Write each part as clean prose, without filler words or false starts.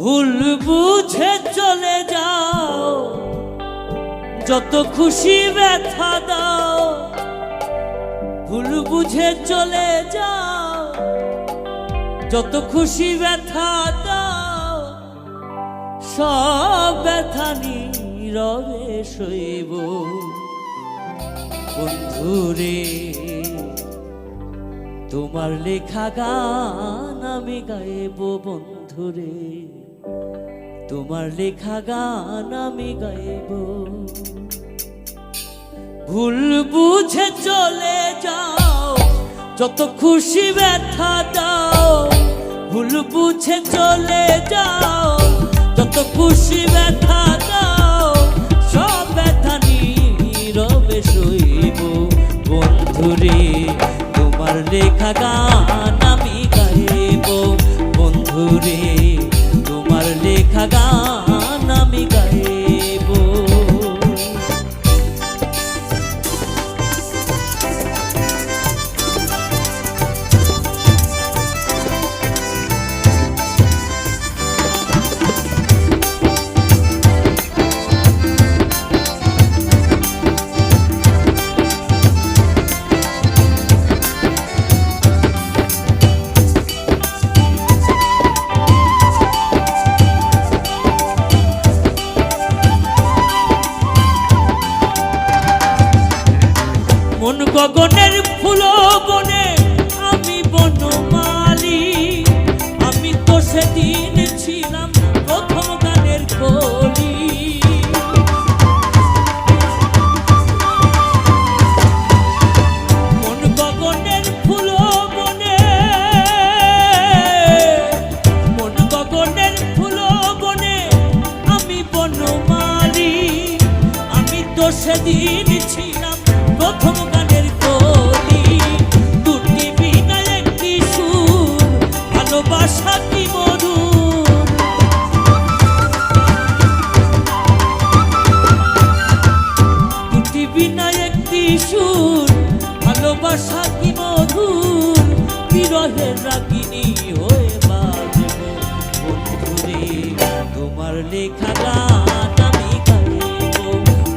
ভুল বুঝে চলে যাও, যত খুশি ব্যথা দাও। ভুল বুঝে চলে যাও, যত খুশি ব্যথা দাও। সব ব্যথা নীরবে সইব বন্ধুরে, তোমার লেখা গান আমি গাইব বন্ধুরে, তোমার লেখা গান আমি গাইব। ভুল বুঝে চলে যাও, যত খুশি ব্যথা দাও। ভুল বুঝে চলে যাও, যত খুশি ব্যথা দাও। সব ব্যথা নীরবে সইব বন্ধুরে, তোমার লেখা গান আমি গাইব বন্ধুরে, তোমার লেখা গান আমি গাইব। মন গগনের ফুল বনে আমি বনমালী, আমি তো সেদিন ছিলাম প্রথম গানের কলি। মন গগনের ফুল বনে, মন গগনের ফুল বনে আমি বনমালী, আমি তো সেদিন ছিলাম প্রথম গানের কলি। দুটি বিনা একটি সুর, ভালোবাসা কি মধুর। দুটি বিনা একটি সুর, ভালোবাসা কি মধুর। বিরহের রাগিনী হয়ে বাজব বন্ধুরে, তোমার লেখা গান আমি গাইব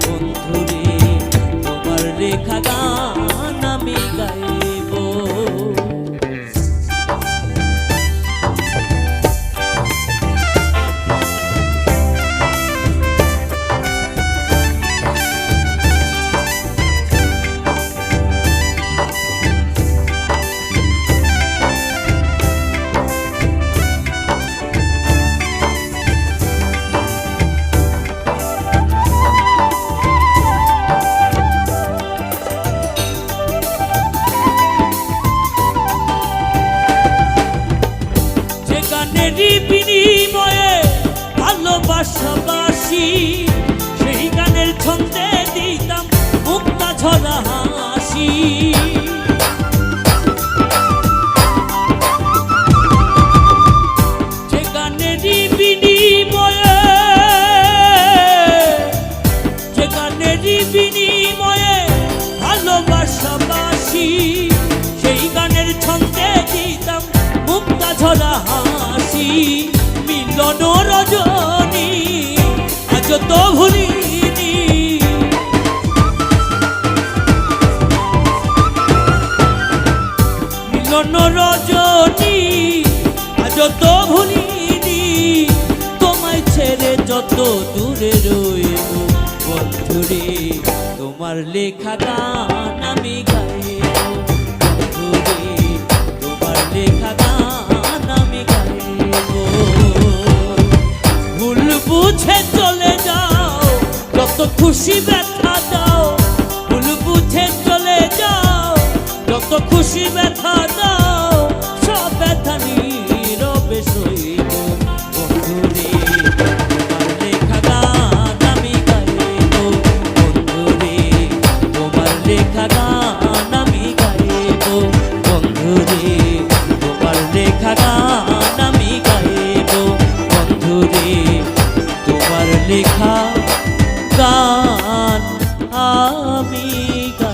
বন্ধুরে, তোমার লেখা গান আমি গাইব। বিনিময়ে ভালোবাসাবাসি, সেই গানের ছন্দে দিতাম মুক্তা ঝরা হাসি। যে গানের বিনিময়ে, যে গানের বিনিময়ে ভালোবাসাবাসি, সেই গানের ছন্দে দিতাম মুক্তা ঝরা হাসি। মিলন রজনী আজ তো ভুলিনি, মিলন রজনী আজ তো ভুলিনি। তোমায় ছেড়ে যত দূরে রইব বন্ধুরে, তোমার লেখা গান আমি গাইব বন্ধুরে, তোমার লেখা গান আমি গাইব। ভুল বুঝে চলে যাও, যত খুশি ব্যথা দাও। ভুল বুঝে চলে যাও, যত খুশি ব্যথা দাও। সব ব্যথা নীরবে সইব বন্ধুরে, তোমার লেখা গান আমি গাইব বন্ধুরে, তোমার লেখা গান আমি গাইব বন্ধুরে, তোমার লেখা গান আমি গাইব বন্ধুরে, তোমার লেখা গান আমি গাইব।